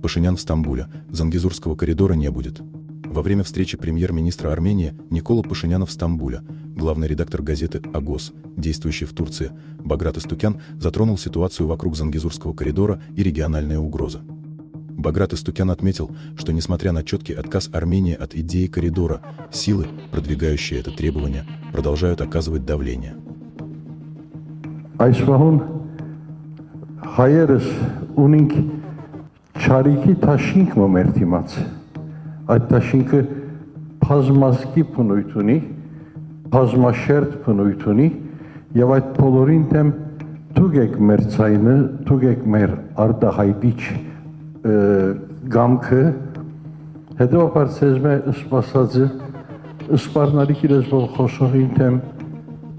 Пашинян в Стамбуле, Зангезурского коридора не будет. Во время встречи премьер-министра Армении Никола Пашиняна в Стамбуле, главный редактор газеты «Агос», действующий в Турции, Баграт Истукян затронул ситуацию вокруг Зангезурского коридора и региональные угрозы. Баграт Истукян отметил, что несмотря на четкий отказ Армении от идеи коридора, силы, продвигающие это требование, продолжают оказывать давление. Չարիքի թաշինքը մեր դիմաց, այդ թաշինքը բազմազգի բնույթ ունի, բազմաշերտ բնույթ ունի, եւ այդ բոլորին դեմ թուգեք մեր ցայնը, թուգեք մեր արտահայտիչ գամքը, հետեւաբար ցեզմե սպասածը սպառնալիքի լեզվով խոսողին դեմ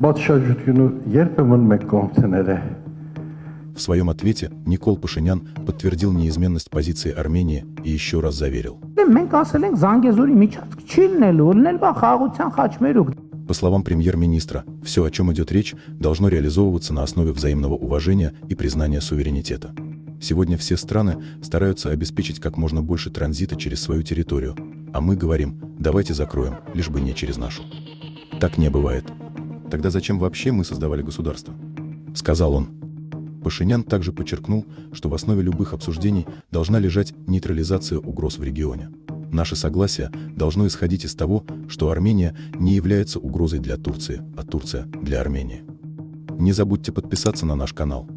բացշաջությունը երբեմն մեկ կողմներ է. В своем ответе Никол Пашинян подтвердил неизменность позиции Армении и еще раз заверил. По словам премьер-министра, все, о чем идет речь, должно реализовываться на основе взаимного уважения и признания суверенитета. Сегодня все страны стараются обеспечить как можно больше транзита через свою территорию, а мы говорим, давайте закроем, лишь бы не через нашу. Так не бывает. Тогда зачем вообще мы создавали государство? Сказал он. Пашинян также подчеркнул, что в основе любых обсуждений должна лежать нейтрализация угроз в регионе. Наше согласие должно исходить из того, что Армения не является угрозой для Турции, а Турция для Армении. Не забудьте подписаться на наш канал.